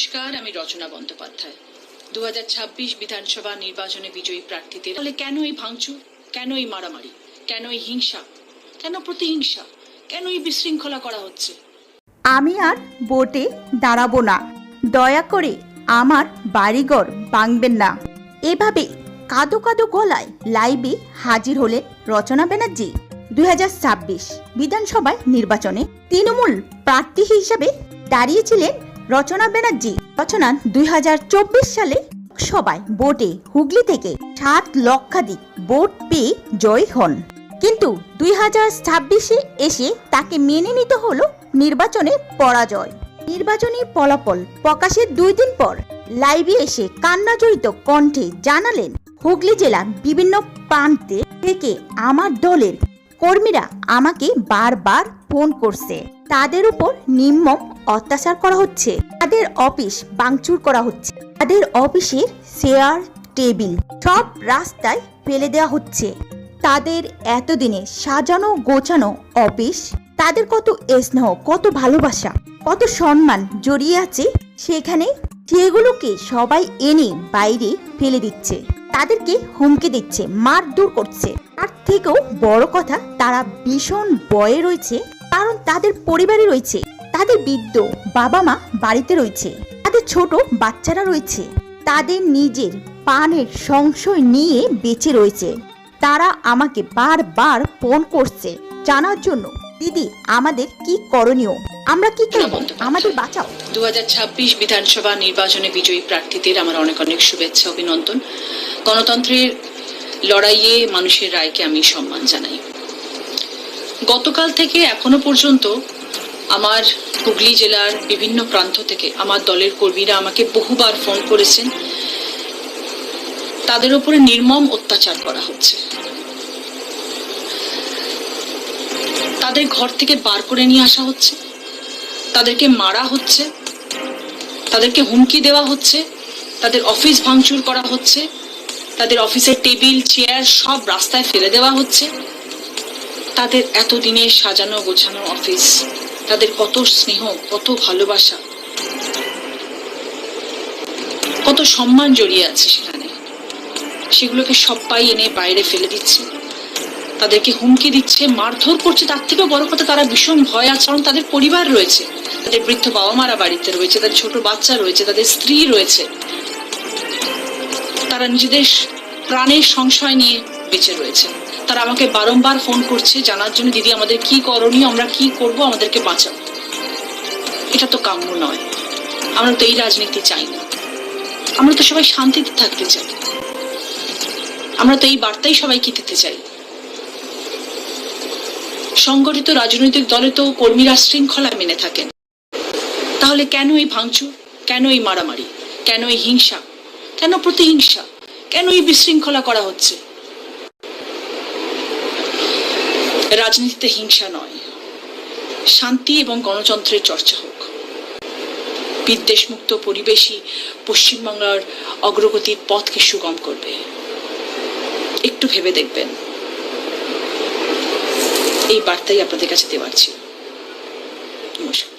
নমস্কার, আমি রচনা বন্দ্যোপাধ্যায়। 2026 বিধানসভা নির্বাচনে বিজয়ী প্রার্থীদের তাহলে কেন এই ভাঙচুর, কেন এই মারামারি, কেন এই হিংসা, কেন প্রতিহিংসা, কেন এই বিশৃঙ্খলা করা হচ্ছে? আমি আর ভোটে দাঁড়াবো না, দয়া করে আমার বাড়িঘর ভাঙবেন না। এভাবে কাঁদো কাঁদো গলায় লাইভে হাজির হলেন রচনা ব্যানার্জি। 2026 বিধানসভায় নির্বাচনে তৃণমূল প্রার্থী হিসাবে দাঁড়িয়েছিলেন রচনা ব্যানার্জি। রচনা 2024 সালে সভায় ভোটে হুগলি থেকে 7 লক্ষাধিক ভোট পেয়ে জয়ী হন। কিন্তু 2026-এ এসে তাকে মেনে নিতে হলো নির্বাচনে পরাজয়। নির্বাচনী ফলাফল প্রকাশের 2 দিন পর লাইভে এসে কান্নাজড়িত কণ্ঠে জানালেন, হুগলি জেলার বিভিন্ন প্রান্তে থেকে আমার দলের কর্মীরা আমাকে বারবার ফোন করছে। তাদের উপর নির্মম অত্যাচার করা হচ্ছে, তাদের অফিস ভাঙচুর করা হচ্ছে, তাদের অফিসের চেয়ার টেবিল সব রাস্তায় ফেলে দেওয়া হচ্ছে। তাদের এতদিনে সাজানো গোছানো অফিস, তাদের কত স্নেহ, কত ভালোবাসা, কত সম্মান জড়িয়ে আছে সেখানে, সেগুলোকে সবাই এনে বাইরে ফেলে দিচ্ছে, তাদেরকে হুমকি দিচ্ছে, মারধর করছে। তার থেকেও বড় কথা, তারা ভীষণ ভয়ে রয়েছে, কারণ তাদের পরিবারে রয়েছে, তাদের বৃদ্ধ বাবা মা বাড়িতে রয়েছে, তাদের ছোট বাচ্চারা রয়েছে, তাদের নিজের প্রাণের সংশয় নিয়ে বেঁচে রয়েছে। তারা আমাকে বারবার ফোন করছে জানার জন্য, দিদি আমাদের কি করণীয়, আমরা কি করব, আমাদের বাঁচাও। 2026 বিধানসভা নির্বাচনে বিজয়ী প্রার্থীদের আমার অনেক অনেক শুভেচ্ছা, অভিনন্দন। গণতন্ত্রের লড়াইয়ে মানুষের রায়কে আমি সম্মান জানাই। গতকাল থেকে এখনো পর্যন্ত আমার হুগলি জেলার বিভিন্ন প্রান্ত থেকে আমার দলের কর্মীরা আমাকে বহুবার ফোন করেছেন। তাদের উপরে নির্মম অত্যাচার করা হচ্ছে, তাদের ঘর থেকে বার করে নিয়ে আসা হচ্ছে, তাদেরকে মারা হচ্ছে, তাদেরকে হুমকি দেওয়া হচ্ছে, তাদের অফিস ভাঙচুর করা হচ্ছে, তাদের অফিসের টেবিল চেয়ার সব রাস্তায় ফেলে দেওয়া হচ্ছে। তাদের এতদিনের সাজানো গোছানো অফিস, তাদের কত স্নেহ, কত ভালোবাসা, কত সম্মান জড়িয়ে আছে সেখানে, সেগুলোকে সবাই এনে বাইরে ফেলে দিচ্ছে, তাদেরকে হুমকি দিচ্ছে, মারধর করছে। তার থেকেও বড় কথা, তারা ভীষণ ভয় আছে, কারণ তাদের পরিবার রয়েছে, তাদের বৃদ্ধ বাবা মারা বাড়িতে রয়েছে, তাদের ছোট বাচ্চা রয়েছে, তাদের স্ত্রী রয়েছে, তারা নিজেদের প্রাণের সংশয় নিয়ে বেঁচে রয়েছে। তারা আমাকে বারংবার ফোন করছে জানার জন্য, দিদি আমাদের কি করণীয়, আমরা কি করব, আমাদেরকে বাঁচাও। এটা তো কাম্য নয়, আমরা তো এই রাজনীতি চাই না, আমরা তো সবাই শান্তিতে থাকতে চাই, আমরা তো এই বার্তাই সবাইকে দিতে চাই। সংগঠিত রাজনৈতিক দলে তো কর্মীরা শৃঙ্খলা মেনে থাকেন, তাহলে কেন এই ভাঙচুর, কেন এই মারামারি, কেন এই হিংসা, কেন প্রতিহিংসা, কেন এই বিশৃঙ্খলা করা হচ্ছে? রাজনীতিতে হিংসা নয়, শান্তি এবং গণতন্ত্রের চর্চা হোক। বিদ্বেষমুক্ত পরিবেশই পশ্চিমবাংলার অগ্রগতির পথকে সুগম করবে। একটু ভেবে দেখবেন। এই বার্তাই আপনাদের কাছে দেওয়ার ছিল। নমস্কার।